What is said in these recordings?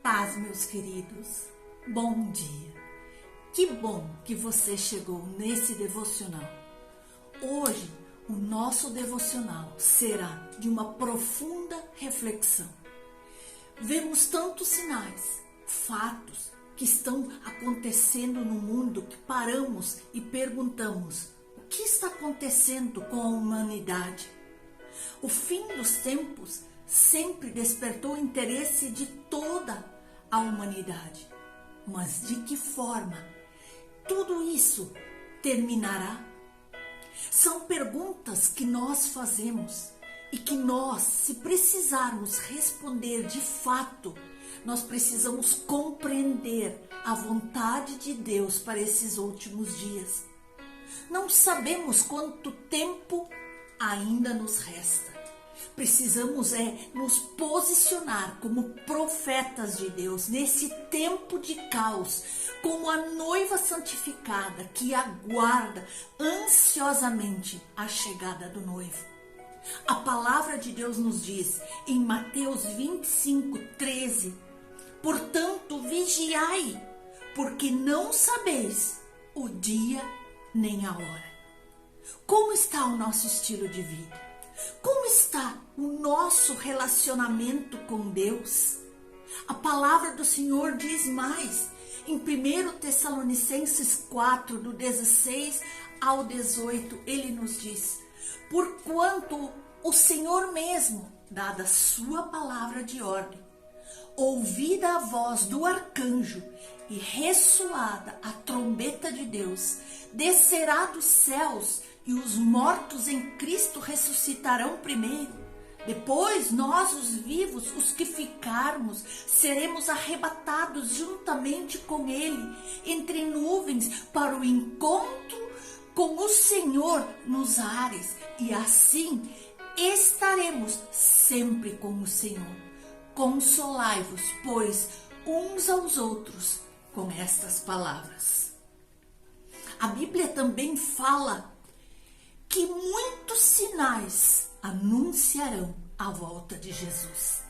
paz, meus queridos. Bom dia. Que bom que você chegou nesse devocional. Hoje, o nosso devocional será de uma profunda reflexão. Vemos tantos sinais, fatos que estão acontecendo no mundo que paramos e perguntamos: o que está acontecendo com a humanidade? O fim dos tempos sempre despertou o interesse de toda a humanidade. Mas de que forma tudo isso terminará? São perguntas que nós fazemos e que nós, se precisarmos responder de fato, nós precisamos compreender a vontade de Deus para esses últimos dias. Não sabemos quanto tempo ainda nos resta. Precisamos nos posicionar como profetas de Deus nesse tempo de caos, como a noiva santificada que aguarda ansiosamente a chegada do noivo. A palavra de Deus nos diz em Mateus 25:13: portanto, vigiai, porque não sabeis o dia nem a hora. Como está o nosso estilo de vida? Como está o nosso relacionamento com Deus? A palavra do Senhor diz mais. Em 1 Tessalonicenses 4, do 16 ao 18, ele nos diz: porquanto o Senhor mesmo, dada a sua palavra de ordem, ouvida a voz do arcanjo e ressoada a trombeta de Deus, descerá dos céus, e os mortos em Cristo ressuscitarão primeiro. Depois nós, os vivos, os que ficarmos, seremos arrebatados juntamente com Ele, entre nuvens, para o encontro com o Senhor nos ares, e assim estaremos sempre com o Senhor. Consolai-vos, pois, uns aos outros com estas palavras. A Bíblia também fala que muitos sinais anunciarão a volta de Jesus.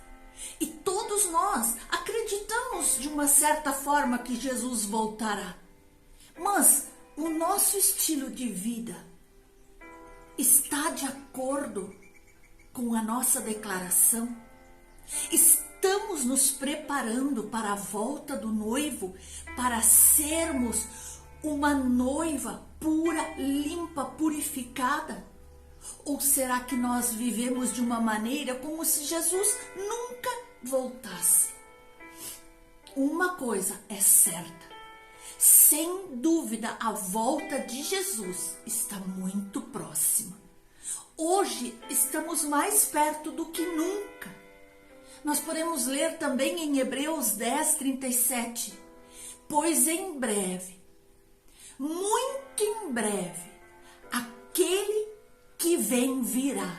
E todos nós acreditamos de uma certa forma que Jesus voltará. Mas o nosso estilo de vida está de acordo com a nossa declaração? Estamos nos preparando para a volta do noivo, para sermos uma noiva pura, limpa, purificada? Ou será que nós vivemos de uma maneira como se Jesus nunca voltasse? Uma coisa é certa: sem dúvida a volta de Jesus está muito próxima. Hoje estamos mais perto do que nunca. Nós podemos ler também em Hebreus 10:37, pois em breve, muito em breve, aquele que vem virá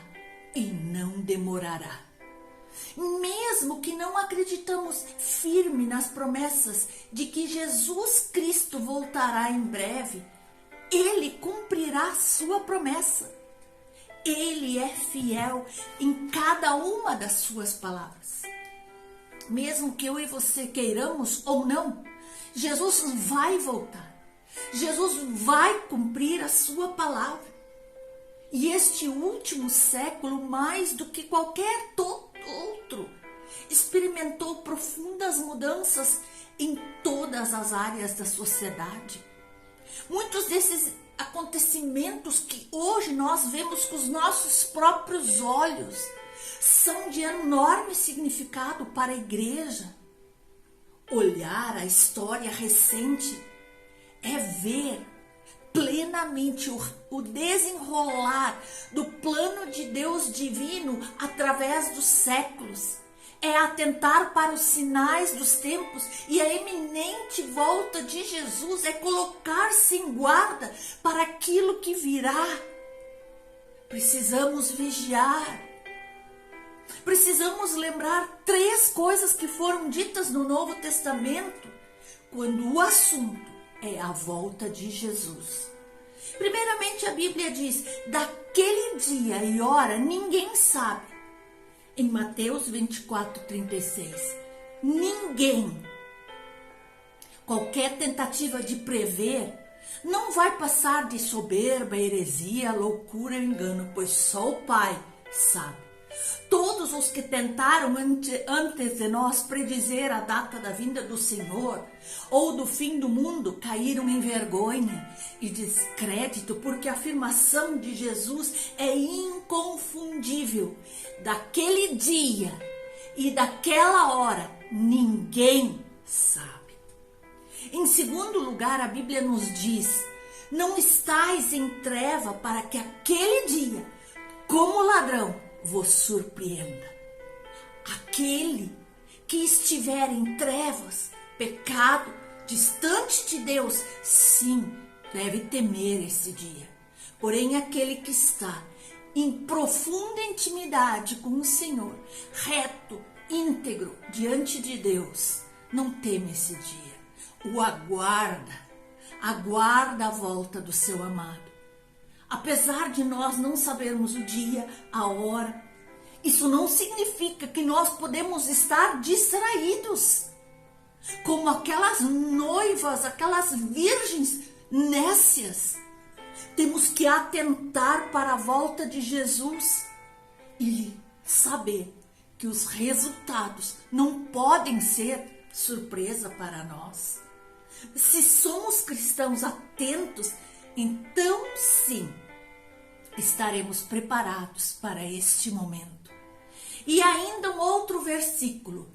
e não demorará. Mesmo que não acreditamos firme nas promessas de que Jesus Cristo voltará em breve, Ele cumprirá sua promessa. Ele é fiel em cada uma das suas palavras. Mesmo que eu e você queiramos ou não, Jesus vai voltar. Jesus vai cumprir a sua palavra. E este último século, mais do que qualquer outro, experimentou profundas mudanças em todas as áreas da sociedade. Muitos desses acontecimentos que hoje nós vemos com os nossos próprios olhos são de enorme significado para a igreja. Olhar a história recente é ver plenamente o desenrolar do plano de Deus divino através dos séculos. É atentar para os sinais dos tempos, e a iminente volta de Jesus é colocar-se em guarda para aquilo que virá. Precisamos vigiar. Precisamos lembrar 3 coisas que foram ditas no Novo Testamento quando o assunto é a volta de Jesus. Primeiramente, a Bíblia diz: daquele dia e hora ninguém sabe. Em Mateus 24:36, ninguém, qualquer tentativa de prever, não vai passar de soberba, heresia, loucura e engano, pois só o Pai sabe. Todos os que tentaram antes de nós predizer a data da vinda do Senhor ou do fim do mundo caíram em vergonha e descrédito, porque a afirmação de Jesus é inconfundível. Daquele dia e daquela hora ninguém sabe. Em segundo lugar, a Bíblia nos diz: não estais em treva para que aquele dia, como ladrão, vos surpreenda. Aquele que estiver em trevas, pecado, distante de Deus, sim, deve temer esse dia. Porém, aquele que está em profunda intimidade com o Senhor, reto, íntegro, diante de Deus, não teme esse dia. O aguarda a volta do seu amado. Apesar de nós não sabermos o dia, a hora, isso não significa que nós podemos estar distraídos, como aquelas noivas, aquelas virgens nécias. Temos que atentar para a volta de Jesus e saber que os resultados não podem ser surpresa para nós. Se somos cristãos atentos, então sim, estaremos preparados para este momento. E ainda um outro versículo: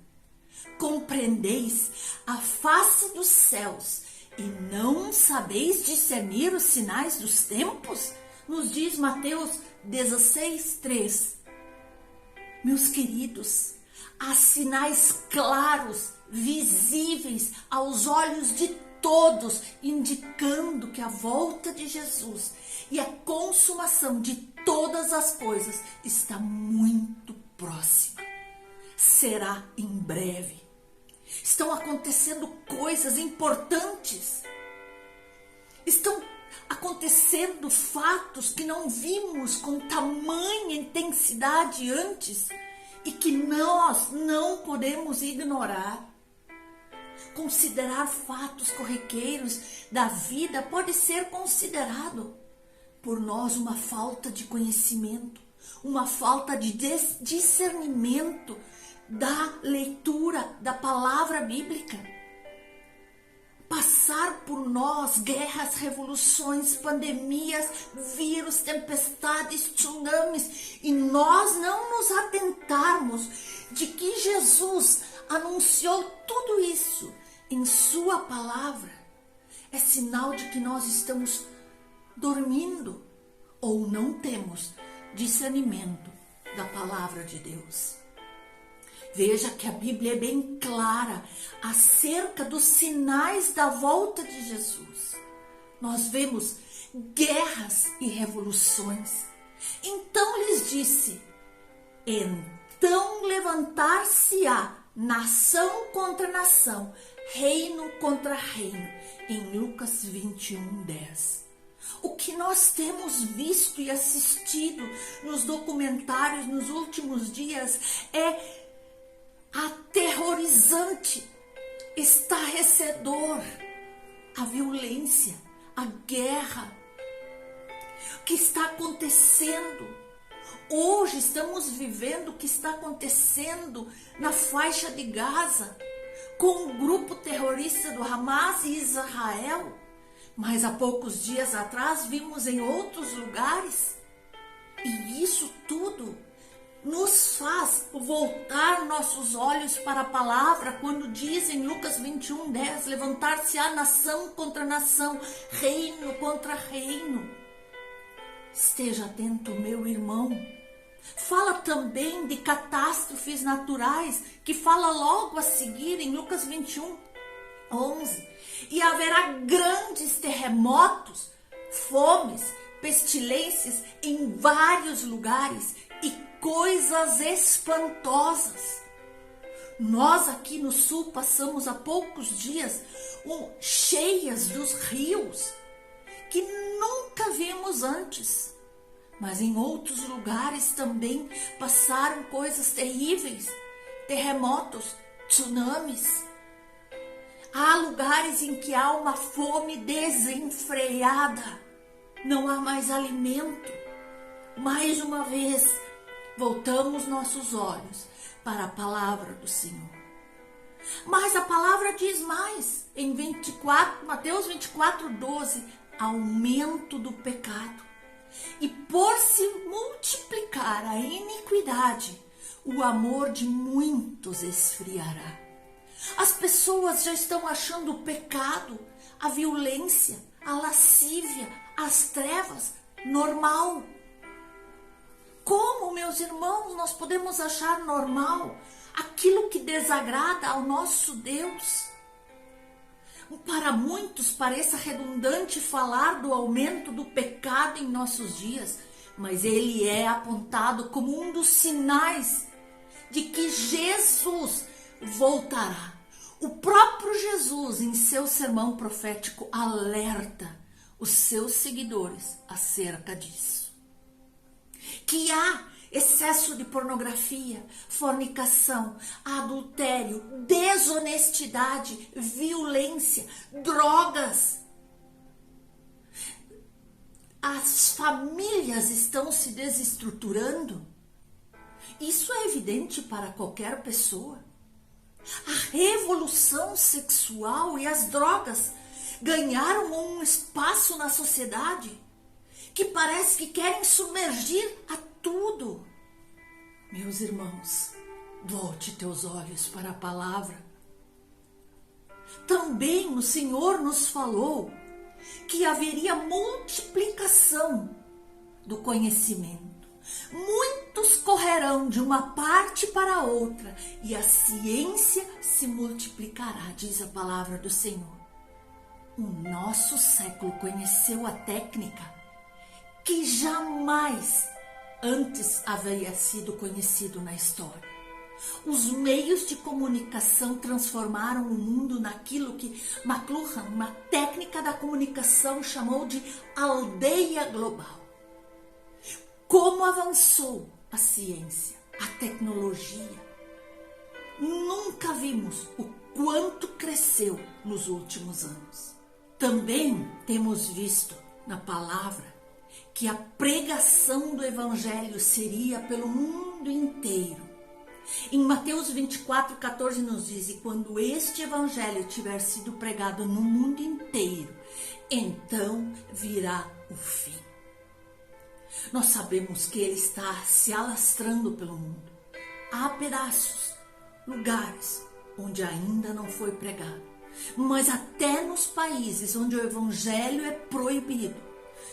compreendeis a face dos céus e não sabeis discernir os sinais dos tempos? Nos diz Mateus 16:3. Meus queridos, há sinais claros, visíveis aos olhos de todos, indicando que a volta de Jesus e a consumação de todas as coisas está muito próxima. Será em breve. Estão acontecendo coisas importantes. Estão acontecendo fatos que não vimos com tamanha intensidade antes e que nós não podemos ignorar. Considerar fatos corriqueiros da vida pode ser considerado por nós uma falta de conhecimento, uma falta de discernimento da leitura da palavra bíblica. Passar por nós guerras, revoluções, pandemias, vírus, tempestades, tsunamis, e nós não nos atentarmos de que Jesus anunciou tudo isso em sua palavra, é sinal de que nós estamos dormindo ou não temos discernimento da palavra de Deus. Veja que a Bíblia é bem clara acerca dos sinais da volta de Jesus. Nós vemos guerras e revoluções. Então lhes disse: então levantar-se-á nação contra nação, reino contra reino, em Lucas 21:10. O que nós temos visto e assistido nos documentários nos últimos dias é aterrorizante, estarrecedor. A violência, a guerra, o que está acontecendo. Hoje estamos vivendo o que está acontecendo na faixa de Gaza, com o grupo terrorista do Hamas e Israel. Mas há poucos dias atrás vimos em outros lugares. E isso tudo nos faz voltar nossos olhos para a palavra, quando diz em Lucas 21:10, levantar-se-á nação contra nação, reino contra reino. Esteja atento, meu irmão. Fala também de catástrofes naturais, que fala logo a seguir em Lucas 21:11. E haverá grandes terremotos, fomes, pestilências em vários lugares e coisas espantosas. Nós aqui no sul passamos há poucos dias cheias dos rios que nunca vimos antes. Mas em outros lugares também passaram coisas terríveis, terremotos, tsunamis. Há lugares em que há uma fome desenfreada. Não há mais alimento. Mais uma vez, voltamos nossos olhos para a palavra do Senhor. Mas a palavra diz mais. Em Mateus 24:12, aumento do pecado. E por se multiplicar a iniquidade, o amor de muitos esfriará. As pessoas já estão achando o pecado, a violência, a lascívia, as trevas normal. Como, meus irmãos, nós podemos achar normal aquilo que desagrada ao nosso Deus? Para muitos parece redundante falar do aumento do pecado em nossos dias, mas ele é apontado como um dos sinais de que Jesus voltará. O próprio Jesus, em seu sermão profético, alerta os seus seguidores acerca disso. Que há excesso de pornografia, fornicação, adultério, desonestidade, violência, drogas. As famílias estão se desestruturando. Isso é evidente para qualquer pessoa. A revolução sexual e as drogas ganharam um espaço na sociedade que parece que querem submergir a tudo. Meus irmãos, volte teus olhos para a palavra. Também o Senhor nos falou que haveria multiplicação do conhecimento. Muitos correrão de uma parte para outra e a ciência se multiplicará, diz a palavra do Senhor. O nosso século conheceu a técnica que jamais antes havia sido conhecido na história. Os meios de comunicação transformaram o mundo naquilo que McLuhan, uma técnica da comunicação, chamou de aldeia global. Como avançou a ciência, a tecnologia. Nunca vimos o quanto cresceu nos últimos anos. Também temos visto na palavra que a pregação do Evangelho seria pelo mundo inteiro. Em Mateus 24:14 nos diz: e quando este Evangelho tiver sido pregado no mundo inteiro, então virá o fim. Nós sabemos que ele está se alastrando pelo mundo. Há pedaços, lugares onde ainda não foi pregado. Mas até nos países onde o Evangelho é proibido,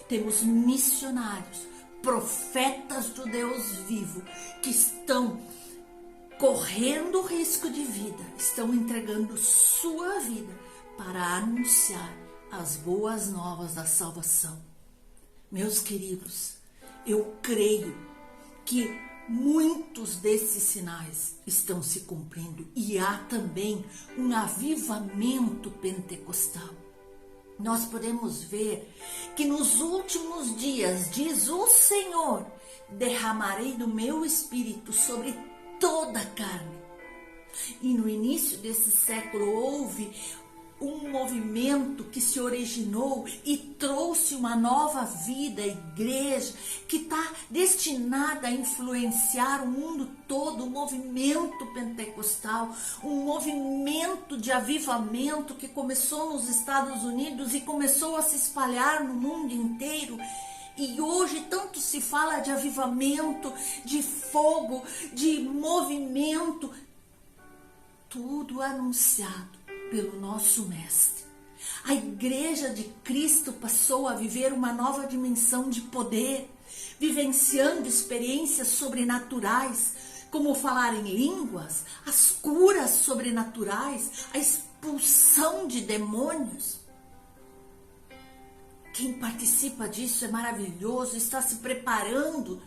temos missionários, profetas do Deus vivo, que estão correndo risco de vida, estão entregando sua vida para anunciar as boas novas da salvação. Meus queridos, eu creio que muitos desses sinais estão se cumprindo e há também um avivamento pentecostal. Nós podemos ver que nos últimos dias, diz o Senhor, derramarei do meu espírito sobre toda a carne. E no início desse século houve um movimento que se originou e trouxe uma nova vida à igreja, que está destinada a influenciar o mundo todo, o movimento pentecostal, um movimento de avivamento que começou nos Estados Unidos e começou a se espalhar no mundo inteiro. E hoje tanto se fala de avivamento, de fogo, de movimento, tudo anunciado pelo nosso Mestre. A Igreja de Cristo passou a viver uma nova dimensão de poder, vivenciando experiências sobrenaturais, como falar em línguas, as curas sobrenaturais, a expulsão de demônios. Quem participa disso é maravilhoso, está se preparando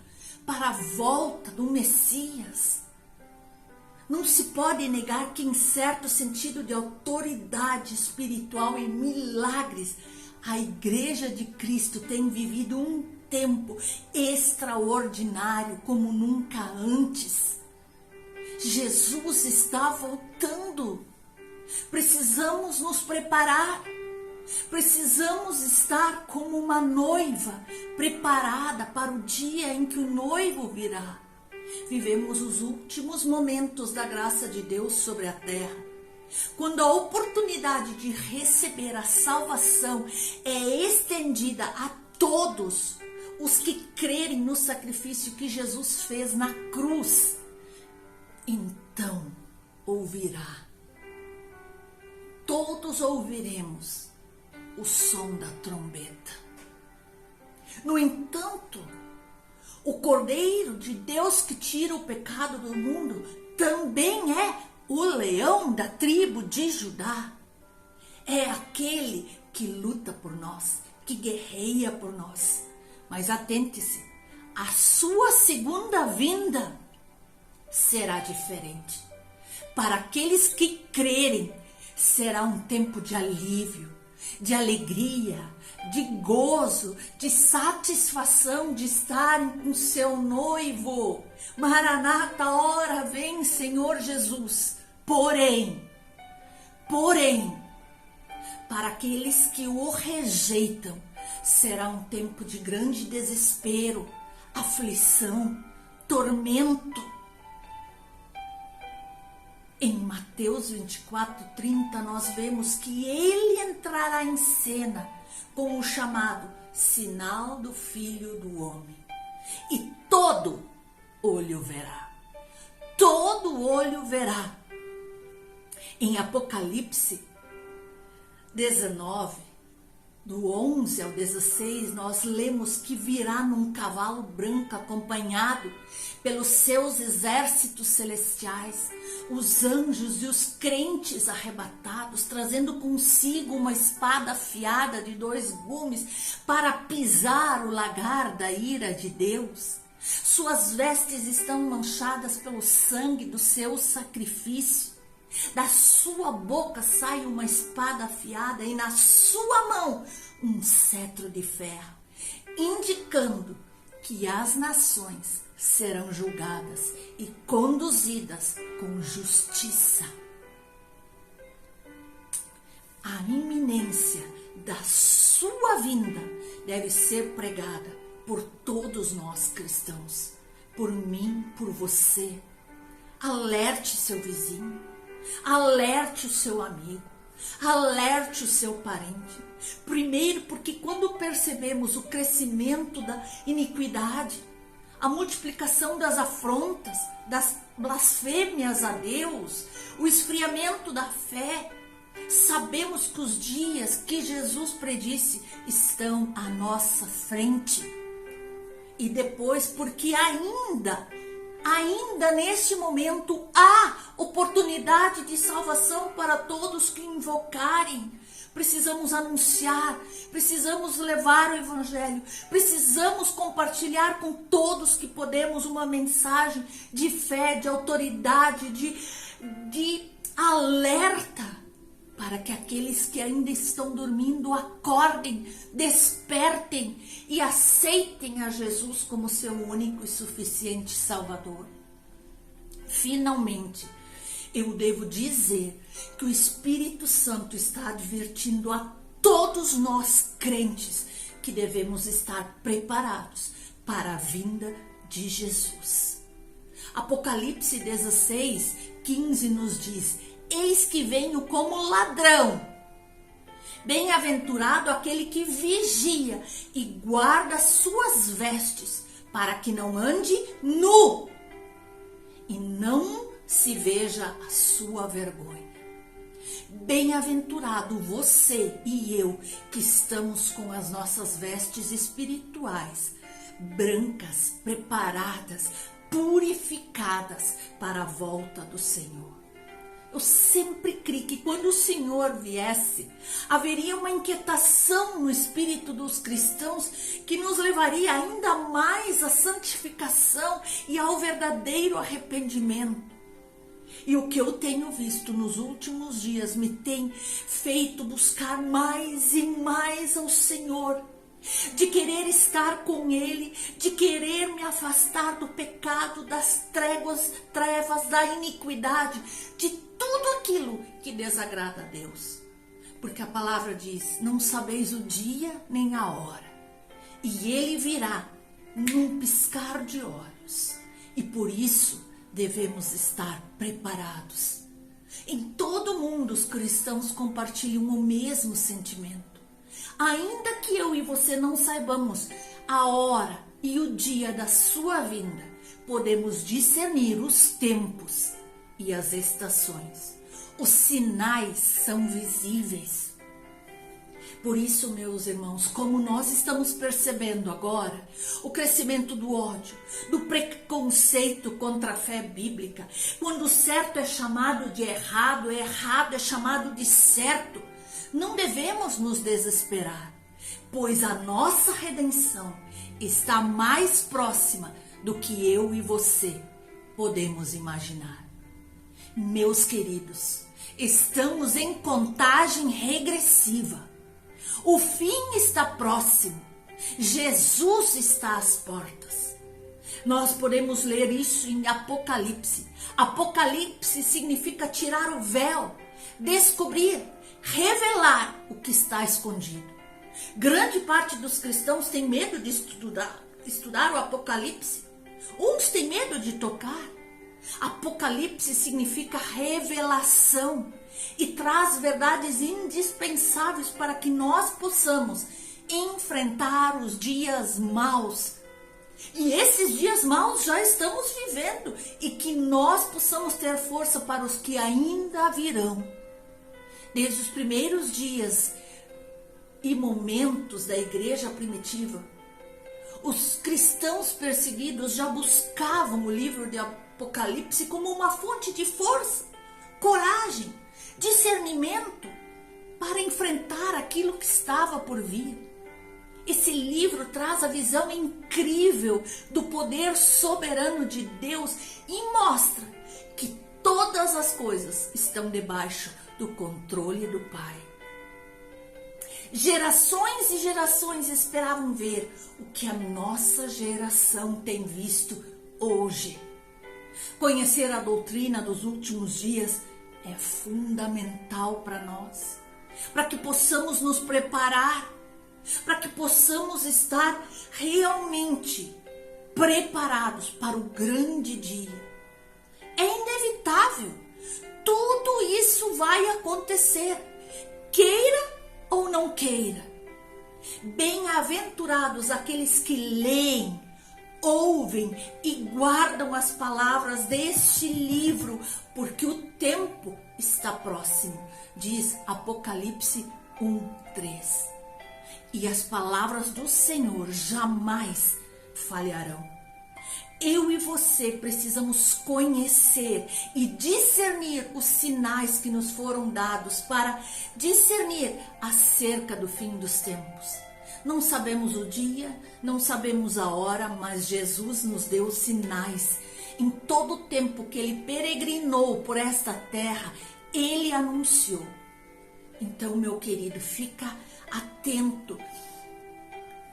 para a volta do Messias. Não se pode negar que, em certo sentido de autoridade espiritual e milagres, a Igreja de Cristo tem vivido um tempo extraordinário como nunca antes. Jesus está voltando. Precisamos nos preparar. Precisamos estar como uma noiva preparada para o dia em que o noivo virá. Vivemos os últimos momentos da graça de Deus sobre a terra, quando a oportunidade de receber a salvação é estendida a todos os que crerem no sacrifício que Jesus fez na cruz. Então ouvirá. Todos ouviremos o som da trombeta. No entanto, o Cordeiro de Deus que tira o pecado do mundo também é o leão da tribo de Judá. É aquele que luta por nós, que guerreia por nós. Mas atente-se, a sua segunda vinda será diferente. Para aqueles que crerem, será um tempo de alívio, de alegria, de gozo, de satisfação de estarem com seu noivo. Maranata, ora vem, Senhor Jesus. Porém, para aqueles que o rejeitam, será um tempo de grande desespero, aflição, tormento. Em Mateus 24:30, nós vemos que ele entrará em cena com o chamado sinal do Filho do Homem. E todo olho verá. Todo olho verá. Em Apocalipse 19, do 11 ao 16, nós lemos que virá num cavalo branco acompanhado pelos seus exércitos celestiais, os anjos e os crentes arrebatados, trazendo consigo uma espada afiada de 2 gumes para pisar o lagar da ira de Deus. Suas vestes estão manchadas pelo sangue do seu sacrifício. Da sua boca sai uma espada afiada e na sua mão um cetro de ferro, indicando que as nações serão julgadas e conduzidas com justiça. A iminência da sua vinda deve ser pregada por todos nós cristãos, por mim, por você. Alerte seu vizinho. Alerte o seu amigo, alerte o seu parente. Primeiro, porque quando percebemos o crescimento da iniquidade, a multiplicação das afrontas, das blasfêmias a Deus, o esfriamento da fé, sabemos que os dias que Jesus predisse estão à nossa frente. E depois, porque ainda neste momento há oportunidade de salvação para todos que invocarem. Precisamos anunciar, precisamos levar o evangelho, precisamos compartilhar com todos que podemos uma mensagem de fé, de autoridade, de alerta, para que aqueles que ainda estão dormindo acordem, despertem e aceitem a Jesus como seu único e suficiente Salvador. Finalmente, eu devo dizer que o Espírito Santo está advertindo a todos nós crentes que devemos estar preparados para a vinda de Jesus. Apocalipse 16:15 nos diz: eis que venho como ladrão. Bem-aventurado aquele que vigia e guarda suas vestes, para que não ande nu e não se veja a sua vergonha. Bem-aventurado você e eu, que estamos com as nossas vestes espirituais brancas, preparadas, purificadas para a volta do Senhor. Eu sempre criei que quando o Senhor viesse, haveria uma inquietação no espírito dos cristãos que nos levaria ainda mais à santificação e ao verdadeiro arrependimento. E o que eu tenho visto nos últimos dias me tem feito buscar mais e mais ao Senhor. de querer estar com Ele, de querer me afastar do pecado, das trevas, da iniquidade, de tudo aquilo que desagrada a Deus. Porque a palavra diz, não sabeis o dia nem a hora, e Ele virá num piscar de olhos. E por isso devemos estar preparados. Em todo mundo os cristãos compartilham o mesmo sentimento. Ainda que eu e você não saibamos a hora e o dia da sua vinda, podemos discernir os tempos e as estações. Os sinais são visíveis. Por isso, meus irmãos, como nós estamos percebendo agora o crescimento do ódio, do preconceito contra a fé bíblica, quando o certo é chamado de errado, errado é chamado de certo, não devemos nos desesperar, pois a nossa redenção está mais próxima do que eu e você podemos imaginar. Meus queridos, estamos em contagem regressiva. O fim está próximo. Jesus está às portas. Nós podemos ler isso em Apocalipse. Apocalipse significa tirar o véu, descobrir, revelar o que está escondido. Grande parte dos cristãos tem medo de estudar o Apocalipse. Uns têm medo de tocar. Apocalipse significa revelação e traz verdades indispensáveis para que nós possamos enfrentar os dias maus. E esses dias maus já estamos vivendo e que nós possamos ter força para os que ainda virão. Desde os primeiros dias e momentos da igreja primitiva, os cristãos perseguidos já buscavam o livro de Apocalipse como uma fonte de força, coragem, discernimento para enfrentar aquilo que estava por vir. Esse livro traz a visão incrível do poder soberano de Deus e mostra que todas as coisas estão debaixo do controle do Pai. Gerações e gerações esperavam ver o que a nossa geração tem visto hoje. Conhecer a doutrina dos últimos dias é fundamental para nós, para que possamos nos preparar, para que possamos estar realmente preparados para o grande dia. É inevitável, tudo isso vai acontecer, queira ou não queira. Bem-aventurados aqueles que leem, ouvem e guardam as palavras deste livro, porque o tempo está próximo, diz Apocalipse 1:3. E as palavras do Senhor jamais falharão. Eu e você precisamos conhecer e discernir os sinais que nos foram dados para discernir acerca do fim dos tempos. Não sabemos o dia, não sabemos a hora, mas Jesus nos deu sinais. Em todo o tempo que Ele peregrinou por esta terra, Ele anunciou. Então, meu querido, fica atento.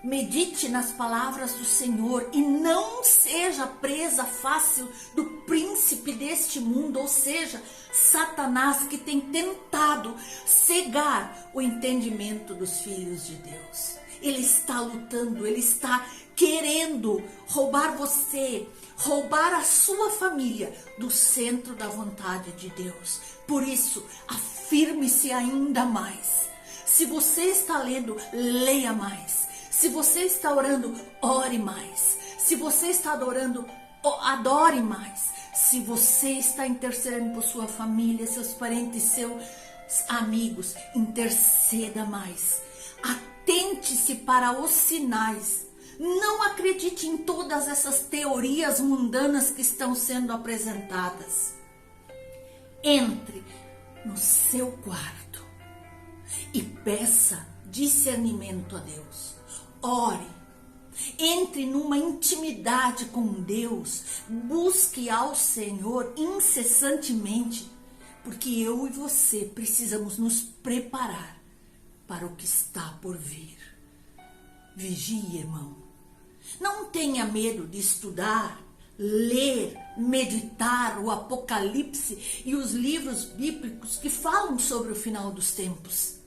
Medite nas palavras do Senhor e não seja presa fácil do príncipe deste mundo, ou seja, Satanás, que tem tentado cegar o entendimento dos filhos de Deus. Ele está lutando, ele está querendo roubar você, roubar a sua família do centro da vontade de Deus. Por isso, afirme-se ainda mais. Se você está lendo, leia mais. Se você está orando, ore mais. Se você está adorando, adore mais. Se você está intercedendo por sua família, seus parentes, seus amigos, interceda mais. Atente-se para os sinais. Não acredite em todas essas teorias mundanas que estão sendo apresentadas. Entre no seu quarto e peça discernimento a Deus. Ore, entre numa intimidade com Deus, busque ao Senhor incessantemente, porque eu e você precisamos nos preparar para o que está por vir. Vigie, irmão. Não tenha medo de estudar, ler, meditar o Apocalipse e os livros bíblicos que falam sobre o final dos tempos.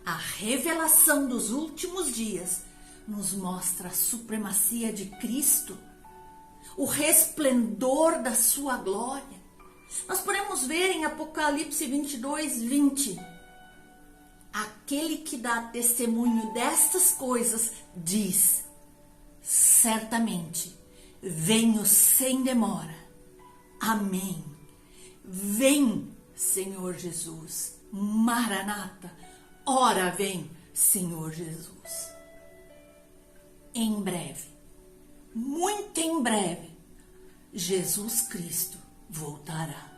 A revelação dos últimos dias nos mostra a supremacia de Cristo, o resplendor da sua glória. Nós podemos ver em Apocalipse 22:20. Aquele que dá testemunho destas coisas diz: certamente venho sem demora. Amém. Vem, Senhor Jesus. Maranata. Ora vem, Senhor Jesus. Em breve, muito em breve, Jesus Cristo voltará.